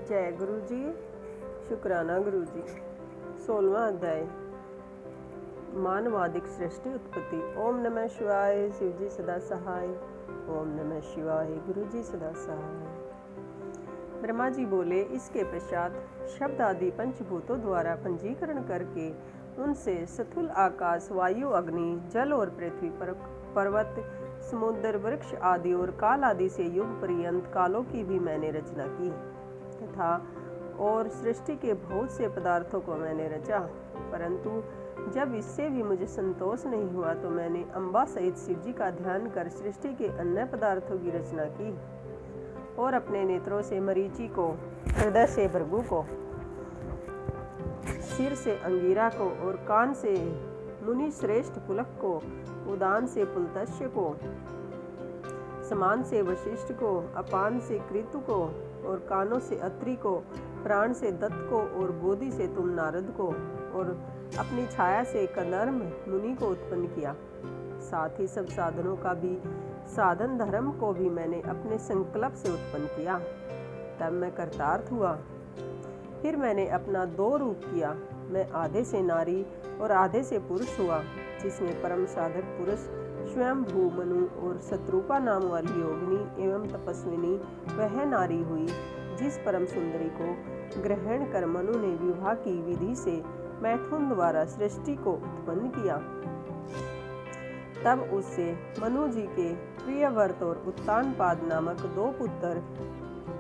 जय गुरु जी। शुक्राना गुरु जी। 16वां अध्याय मानवादिक सृष्टि उत्पत्ति। ओम नमः शिवाय। शिव जी सदा सहाय। ओम नमः शिवाय। गुरु जी सदा सहाय। ब्रह्मा जी बोले, इसके पश्चात शब्द आदि पंचभूतों द्वारा पंजीकरण करके उनसे स्थूल आकाश, वायु, अग्नि, जल और पृथ्वी, पर्वत, समुद्र, वृक्ष आदि और काल आदि से युग पर्यंत कालों की भी मैंने रचना की तथा और सृष्टि के बहुत से पदार्थों को मैंने रचा। परंतु जब इससे भी मुझे संतोष नहीं हुआ तो मैंने अम्बा सहित शिव जी का ध्यान कर सृष्टि के अन्य पदार्थों की रचना की और अपने नेत्रों से मरीचि को, हृदय से भृगु को, सिर से अंगीरा को और कान से मुनि श्रेष्ठ पुलक को, उदान से पुलतस्य को, समान से वशिष्ठ को, अपान से कृतु को और कानों से अत्रि को, प्राण से दत्त को और बोधि से तुम नारद को और अपनी छाया से कदर्म मुनि को उत्पन्न किया। साथ ही सब साधनों का भी साधन धर्म को भी मैंने अपने संकल्प से उत्पन्न किया। तब मैं कर्तार्थ हुआ। फिर मैंने अपना दो रूप किया। मैं आधे से नारी और आधे से पुरुष हुआ, जिसमें परम साधक पुरुष स्वयं भू मनु और शत्रुपा नाम वाली योगिनी एवं तपस्विनी वह नारी हुई, जिस परम सुंदरी को ग्रहण कर मनु ने विवाह की विधि से मैथुन द्वारा सृष्टि को उत्पन्न किया। तब उससे मनु जी के प्रियव्रत और उत्तानपाद नामक दो पुत्र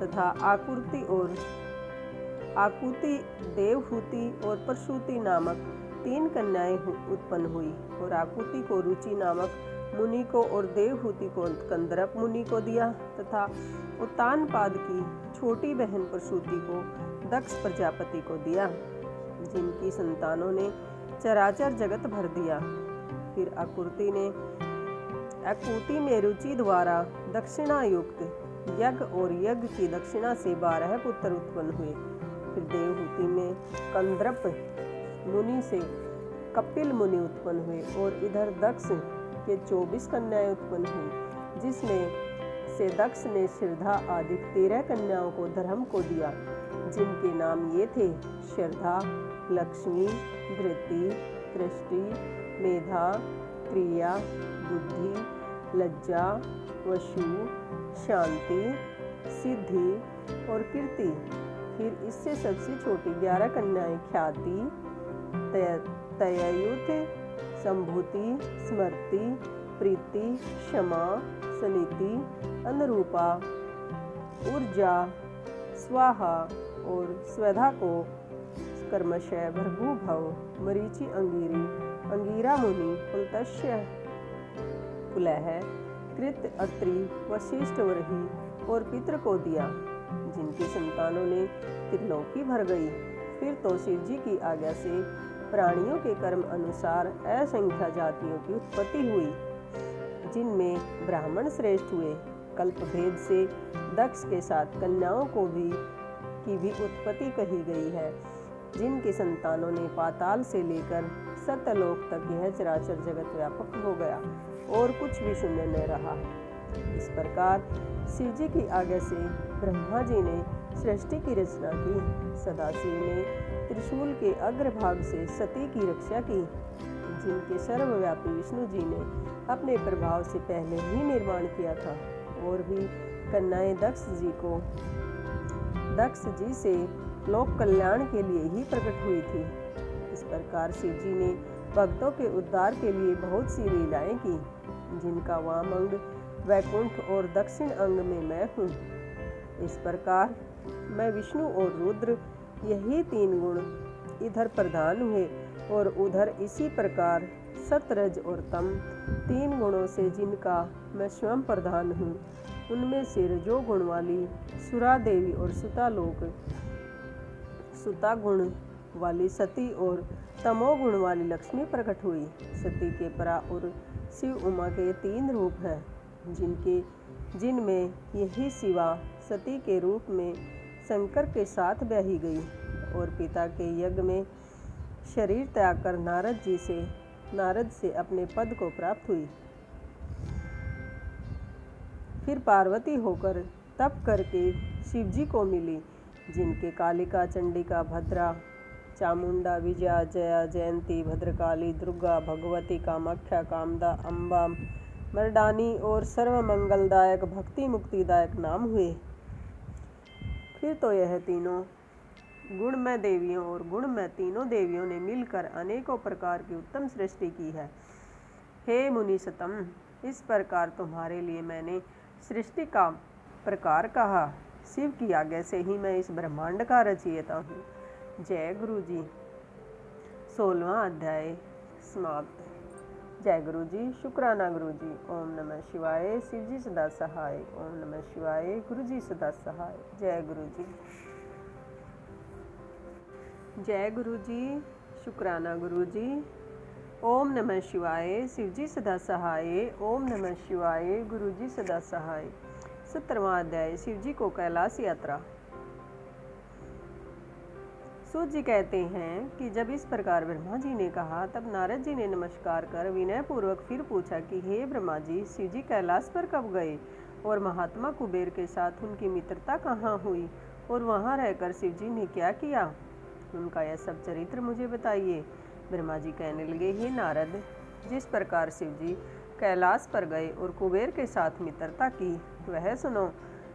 तथा आकुति, देवहूति और प्रसूति नामक 3 कन्याएं उत्पन्न हुई और आकुति को रुचि नामक मुनि को और देवहूति को कंदरप मुनि को दिया तथा उत्तानपाद की छोटी बहन प्रसूति को दक्ष प्रजापति को दिया, जिनकी संतानों ने चराचर जगत भर दिया। फिर आकुति में रुचि द्वारा दक्षिणा युक्त यज्ञ और यज्ञ की दक्षिणा से 12 पुत्र उत्पन्न हुए। फिर देवहूति में कंदरप मुनि से कपिल मुनि उत्पन्न हुए और इधर दक्ष के 24 कन्याएं उत्पन्न हुई, जिसमें से दक्ष ने श्रद्धा आदि 13 कन्याओं को धर्म को दिया, जिनके नाम ये थे: श्रद्धा, लक्ष्मी, धृति, दृष्टि, मेधा, प्रिया, बुद्धि, लज्जा, वशु, शांति, सिद्धि और कीर्ति। फिर इससे सबसे छोटी 11 कन्याएं ख्याति, तययुत, संभूति, स्मृति, प्रीति, क्षमा, सनिति, अनुरूपा, ऊर्जा, स्वाहा और स्वधा को कर्मशय, भृगु भव, मरीचि अंगीरी, अंगीरा मुनि, पुलतस्य पुलह, कृत, अत्रि, वशिष्ठ वर्ही और पितृ को दिया, जिनकी संतानों ने त्रिलोकी भर गई। फिर तो शिव जी की आज्ञा से प्राणियों के कर्म अनुसार असंख्य जातियों की उत्पत्ति हुई, जिनमें ब्राह्मण श्रेष्ठ हुए। कल्प भेद से दक्ष के साथ कन्याओं की भी उत्पत्ति कही गई है, जिनकी संतानों ने पाताल से लेकर सतलोक तक यह चराचर जगत व्यापक हो गया और कुछ भी शून्य न रहा। इस प्रकार शिव जी की आज्ञा से ब्रह्मा जी ने सृष्टि की रचना की। सदाशिव ने त्रिशूल के अग्रभाग से सती की रक्षा की, जिनके सर्वव्यापी विष्णु जी ने अपने प्रभाव से पहले ही निर्माण किया था और भी कन्याएं दक्ष जी से लोक कल्याण के लिए ही प्रकट हुई थी। इस प्रकार शिव जी ने भक्तों के उद्धार के लिए बहुत सी लीलाएं की, जिनका वाम अंग वैकुंठ और दक्षिण अंग में मैं हूँ। इस प्रकार मैं विष्णु और रुद्र, यही 3 गुण इधर प्रधान हुए और उधर इसी प्रकार सतरज और तम 3 गुणों से जिनका मैं स्वयं प्रधान हूँ, उनमें से रजो गुण वाली सुरा देवी और सुता गुण वाली सती और तमो गुण वाली लक्ष्मी प्रकट हुई। सती के परा और शिव उमा के 3 रूप हैं, जिनमें यही शिवा सती के रूप में शंकर के साथ ब्याही गई और पिता के यज्ञ में शरीर त्याग कर नारद से अपने पद को प्राप्त हुई। फिर पार्वती होकर तप करके शिव जी को मिली। जिनके कालिका, चंडिका, भद्रा, चामुंडा, विजया, जया, जयंती, भद्रकाली, दुर्गा, भगवती, कामाख्या, कामदा, अम्बा, मर्दानी और सर्वमंगलदायक, भक्ति मुक्तिदायक नाम हुए। फिर तो यह तीनों गुणमय देवियों और गुणमय तीनों देवियों ने मिलकर अनेकों प्रकार की उत्तम सृष्टि की है। हे मुनीसतम, इस प्रकार तुम्हारे लिए मैंने सृष्टि का प्रकार कहा। शिव की आज्ञा से ही मैं इस ब्रह्मांड का रचयिता हूँ। जय गुरु जी। 16वां अध्याय समाप्त। जय गुरु जी। शुक्राना गुरु जी। ओम नमः शिवाय। शिव जी सदा सहाय। ओम नमः शिवाय। गुरु जी सदा सहाय। जय गुरु जी। जय गुरु जी। शुक्राना गुरु जी। ओम नमः शिवाय। शिव जी सदा सहाय। ओम नमः शिवाय। गुरु जी सदा सहाय। 17वां अध्याय। शिव जी को कैलाश यात्रा। सूत जी कहते हैं कि जब इस प्रकार ब्रह्मा जी ने कहा, तब नारद जी ने नमस्कार कर विनय पूर्वक फिर पूछा कि हे ब्रह्मा जी, शिव जी कैलाश पर कब गए और महात्मा कुबेर के साथ उनकी मित्रता कहाँ हुई और वहाँ रहकर शिव जी ने क्या किया? उनका यह सब चरित्र मुझे बताइए। ब्रह्मा जी कहने लगे, हे नारद, जिस प्रकार शिव जी कैलाश पर गए और कुबेर के साथ मित्रता की, वह सुनो।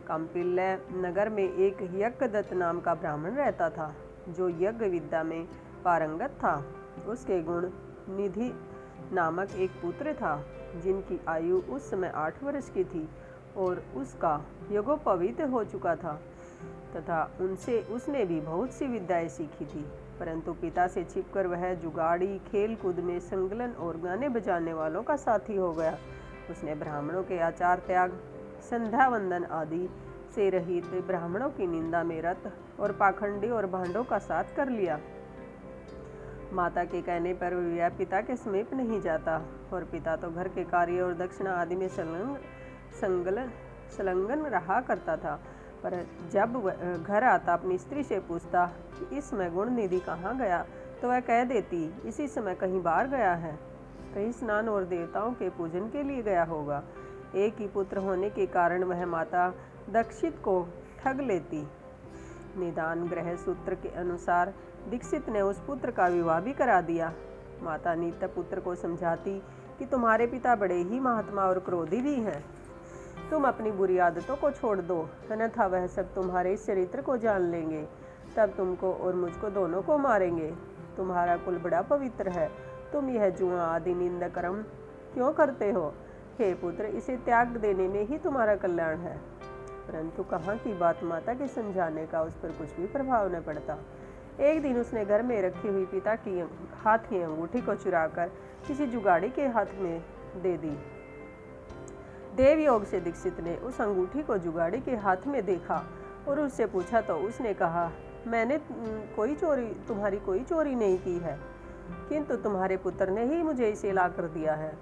कौंपिल्य नगर में एक यज्ञदत्त नाम का ब्राह्मण रहता था, जो यज्ञ विद्या में पारंगत था। उसके गुण निधि नामक एक पुत्र था, जिनकी आयु उस समय 8 वर्ष की थी और उसका यज्ञोपवीत हो चुका था तथा उनसे उसने भी बहुत सी विद्याएं सीखी थी। परंतु पिता से छिपकर वह जुगाड़ी, खेल कूद में संगलन और गाने बजाने वालों का साथी हो गया। उसने ब्राह्मणों के आचार त्याग, संध्या वंदन आदि से रहित, ब्राह्मणों की निंदा में रत और पाखंडी और भांडों का साथ कर लिया। माता के कहने पर वह पिता के समीप नहीं जाता और पिता तो घर के कार्य और दक्षिणा आदि में संलग्न रहा करता था। पर जब वह घर आता अपनी स्त्री से पूछता कि इस समय गुण निधि कहाँ गया, तो वह कह देती, इसी समय कहीं बाहर गया है, कहीं स्नान और देवताओं के पूजन के लिए गया होगा। एक ही पुत्र होने के कारण वह माता दीक्षित को ठग लेती। निदान ग्रह सूत्र के अनुसार दीक्षित ने उस पुत्र का विवाह भी करा दिया। माता नित्य पुत्र को समझाती कि तुम्हारे पिता बड़े ही महात्मा और क्रोधी भी हैं, तुम अपनी बुरी आदतों को छोड़ दो, अन्यथा वह सब तुम्हारे इस चरित्र को जान लेंगे, तब तुमको और मुझको दोनों को मारेंगे। तुम्हारा कुल बड़ा पवित्र है, तुम यह जुआ आदि निंदा कर्म क्यों करते हो? हे पुत्र, इसे त्याग देने में ही तुम्हारा कल्याण है। परंतु कहाँ की बात, माता के समझाने का उस पर कुछ भी प्रभाव न पड़ता। एक दिन उसने घर में रखी हुई पिता की हाथ की अंगूठी को चुराकर किसी जुगाड़ी के हाथ में दे दी। देव योग से दीक्षित ने उस अंगूठी को जुगाड़ी के हाथ में देखा और उससे पूछा तो उसने कहा, मैंने तुम्हारी कोई चोरी नहीं की है, किंतु तुम्हारे पुत्र ने ही मुझे इसे ला कर दिया है।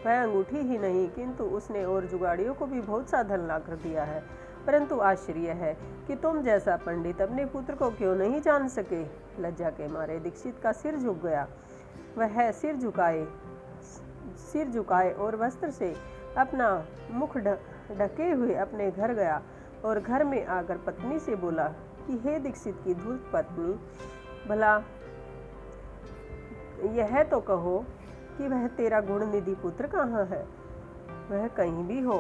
वह अंगूठी ही नहीं, किंतु उसने और जुगाड़ियों को भी बहुत सा धन ला कर दिया है। परंतु आश्चर्य है कि तुम जैसा पंडित अपने पुत्र को क्यों नहीं जान सके। लज्जा के मारे दीक्षित का सिर झुक गया। वह सिर झुकाए और वस्त्र से अपना मुख ढके हुए अपने घर गया और घर में आकर पत्नी से बोला कि हे दीक्षित की धूर्त पत्नी, भला यह तो कहो कि वह तेरा गुण निधि पुत्र कहाँ है? वह कहीं भी हो,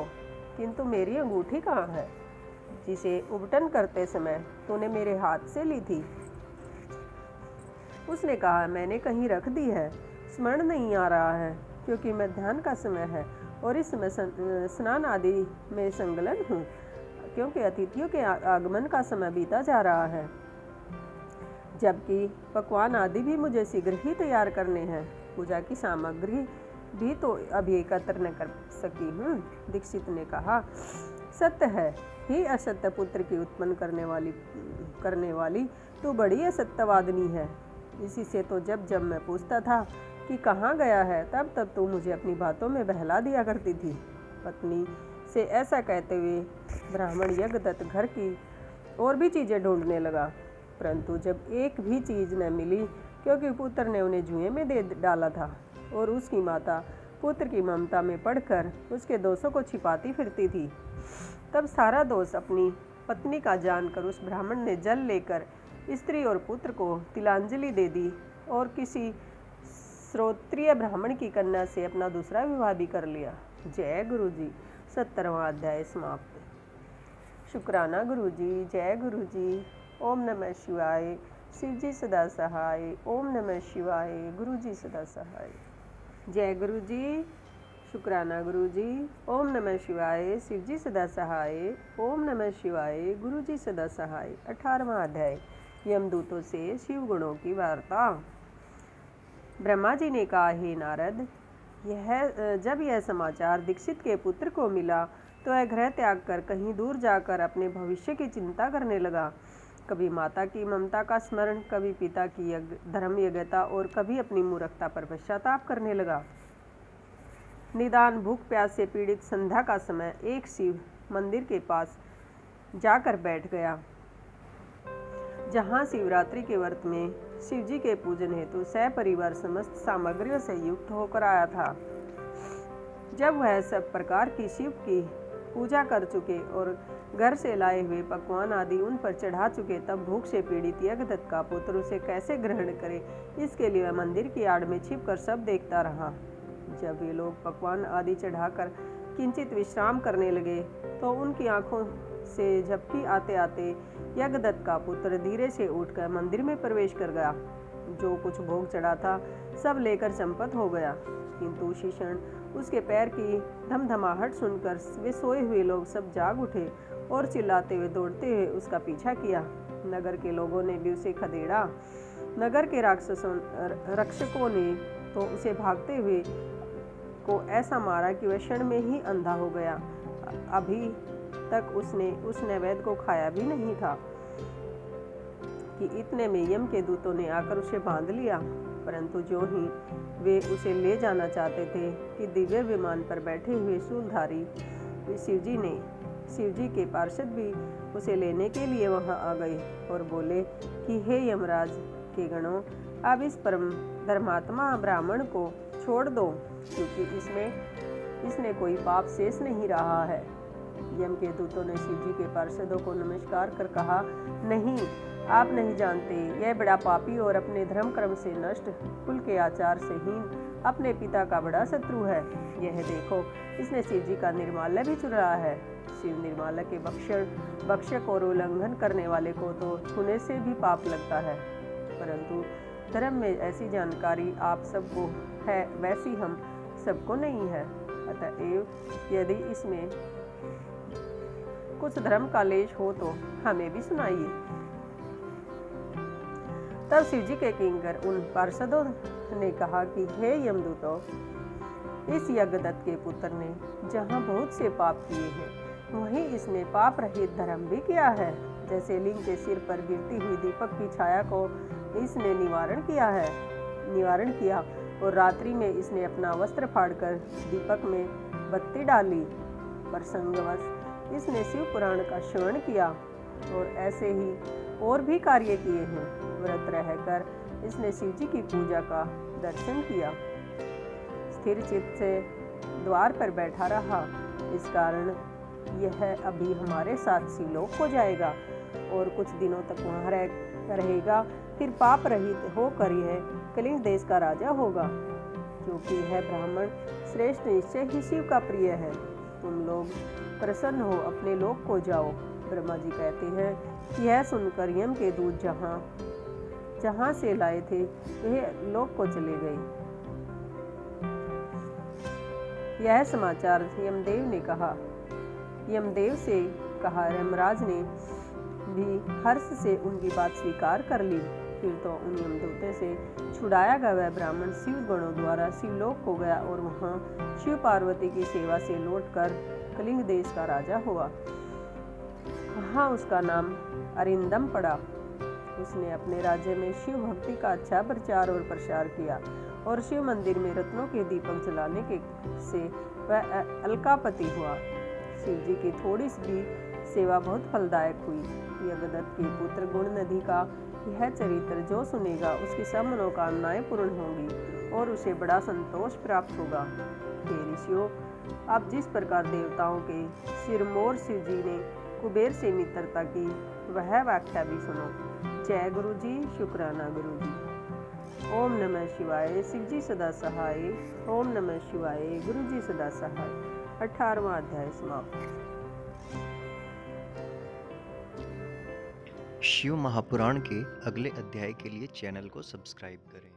किंतु मेरी अंगूठी कहाँ है, जिसे उबटन करते समय तूने मेरे हाथ से ली थी? उसने कहा, मैंने कहीं रख दी है, स्मरण नहीं आ रहा है, क्योंकि मध्याह्न का समय है और इस समय स्नान आदि में संलग्न हूँ, क्योंकि अतिथियों के आगमन का समय बीता जा रहा है, जबकि पकवान आदि भी मुझे शीघ्र ही तैयार करने हैं। पूजा की सामग्री भी तो अभी एकत्र न कर सकी हूँ। दीक्षित ने कहा, सत्य है, ही असत्य पुत्र की उत्पन्न करने वाली तू बड़ी असत्यवादिनी है। इसी से तो जब जब मैं पूछता था कि कहाँ गया है, तब तब तू मुझे अपनी बातों में बहला दिया करती थी। पत्नी से ऐसा कहते हुए ब्राह्मण यज्ञदत्त घर की और भी चीज़ें ढूंढने लगा, परंतु जब एक भी चीज़ न मिली, क्योंकि पुत्र ने उन्हें जुए में दे डाला था और उसकी माता पुत्र की ममता में पड़कर उसके दोषों को छिपाती फिरती थी, तब सारा दोष अपनी पत्नी का जानकर उस ब्राह्मण ने जल लेकर स्त्री और पुत्र को तिलांजलि दे दी और किसी श्रोत्रिय ब्राह्मण की कन्या से अपना दूसरा विवाह भी कर लिया। जय गुरु जी। 70वां अध्याय समाप्त। शुक्राना गुरु जी। जय गुरु जी। ओम नमः शिवाय। शिव जी सदा सहाय। ओम नमः शिवाय। गुरु जी सदा सहाय। जय गुरु जी। शुक्राना गुरु जी। ओम नमः शिवाय। शिव जी सदा सहाय। ओम नमः शिवाय। गुरु जी सदा सहाय। 18वां अध्याय। यमदूतों से शिव गुणों की वार्ता। ब्रह्मा जी ने कहा, हे नारद, जब यह समाचार दीक्षित के पुत्र को मिला तो वह गृह त्याग कर कहीं दूर जाकर अपने भविष्य की चिंता करने लगा। कभी माता की ममता का स्मरण, कभी पिता की धर्म यज्ञता और कभी अपनी मूर्खता पर पश्चाताप करने लगा। निदान भूख प्यास से पीड़ित संध्या का समय एक शिव मंदिर के पास जाकर बैठ गया, जहाँ शिवरात्रि के व्रत में शिवजी के पूजन हेतु सपरिवार समस्त सामग्रियों से युक्त होकर आया था। जब वह सब प्रकार की शिव की पूजा कर चुके और घर से लाए हुए पकवान आदि उन पर चढ़ा चुके, तब भूख से पीड़ित यज्ञदत्त का पुत्र उसे कैसे ग्रहण करे, इसके लिए वह मंदिर की आड़ में छिपकर सब देखता रहा। जब वे लोग पकवान आदि चढ़ाकर किंचित विश्राम करने लगे तो उनकी आंखों से झपकी आते आते यज्ञदत्त का पुत्र धीरे से उठकर मंदिर में प्रवेश कर गया। जो कुछ भोग चढ़ा था सब लेकर चंपत हो गया, किंतु उसी क्षण उसके पैर की धमधमाहट सुनकर वे सोए हुए लोग सब जाग उठे और चिल्लाते हुए दौड़ते हुए उसका पीछा किया। नगर के लोगों ने भी उसे खदेड़ा। नगर के रक्षकों ने तो उसे भागते हुए को ऐसा मारा कि वह क्षण में ही अंधा हो गया। अभी तक उसने उस नैवेद्य को खाया भी नहीं था कि इतने में यम के दूतों ने आकर उसे बांध लिया। परंतु जो ही वे उसे ले जाना चाहते थे कि दिव्य विमान पर बैठे हुए शूलधारी शिवजी के पार्षद भी उसे लेने के लिए वहां आ गए और बोले कि हे यमराज के गणों, अब इस परम धर्मात्मा ब्राह्मण को छोड़ दो, क्योंकि इसने कोई पाप शेष नहीं रहा है। यम के दूतों ने शिवजी के पार्षदों को नमस्कार कर कहा, नहीं, आप नहीं जानते, यह बड़ा पापी और अपने धर्म कर्म से नष्ट, कुल के आचार से हीन, अपने पिता का बड़ा शत्रु है। यह देखो, इसने शिवजी का निर्माल्य भी चुराया है। शिव निर्माल्य के भक्षक और उल्लंघन करने वाले को तो छूने से भी पाप लगता है, परंतु धर्म में ऐसी जानकारी आप सबको है, वैसी हम सबको नहीं है। अतएव यदि इसमें कुछ धर्म का लेश हो तो हमें भी सुनाइए। तब शिवजी के किंकर उन पार्षदों ने कहा कि हे यमदूतों, इस यज्ञदत्त के पुत्र ने जहाँ बहुत से पाप किए हैं, वहीं इसने पाप रहित धर्म भी किया है। जैसे लिंग के सिर पर गिरती हुई दीपक की छाया को इसने निवारण किया और रात्रि में इसने अपना वस्त्र फाड़कर दीपक में बत्ती डाली। प्रसंगवश इसने शिव पुराण का श्रवण किया और ऐसे ही और भी कार्य किए हैं। व्रत रहकर इसने शिवजी की पूजा का दर्शन किया। स्थिर चित्त से द्वार पर बैठा रहा, इस कारण यह अभी हमारे साथ शिवलोक को जाएगा और कुछ दिनों तक वहाँ रहेगा। फिर पाप रहित होकर यह कलिंग देश का राजा होगा, क्योंकि यह ब्राह्मण श्रेष्ठ निश्चय ही शिव का प्रिय है। तुम लोग प्रसन्न हो अपने लोक को जाओ। ब्रह्मा जी कहते हैं कि यह सुनकर यम के दूत जहाँ से लाए थे वह लोक को चले गए। यह समाचार यमदेव से कहा। यमराज ने भी हर्ष से उनकी बात स्वीकार कर ली। फिर तो उन यमदूतों से छुड़ाया गया वह ब्राह्मण शिव गणों द्वारा शिवलोक को गया और वहाँ शिव पार्वती की सेवा से लौटकर कलिंग देश का राजा हुआ। वहाँ उसका नाम अरिंदम पड़ा। उसने अपने राज्य में शिव भक्ति का अच्छा प्रचार और प्रसार किया और शिव मंदिर में रत्नों के दीपक जलाने से वह अलकापति हुआ। शिव जी की थोड़ी सी सेवा बहुत फलदायक हुई। यज्ञदत्त के पुत्र गुण नदी का यह चरित्र जो सुनेगा उसकी सब मनोकामनाएं पूर्ण होंगी और उसे बड़ा संतोष प्राप्त होगा। हे ऋषियों, अब जिस प्रकार देवताओं के सिरमौर शिव जी ने कुबेर से मित्रता की वह व्याख्या भी सुनो। जय गुरु जी, शुक्राना गुरु जी। ओम नमः शिवाय, शिव जी सदा सहाय। ओम नमः शिवाय, गुरु जी सदा सहाय। 18वां अध्याय समाप्त। शिव महापुराण के अगले अध्याय के लिए चैनल को सब्सक्राइब करें।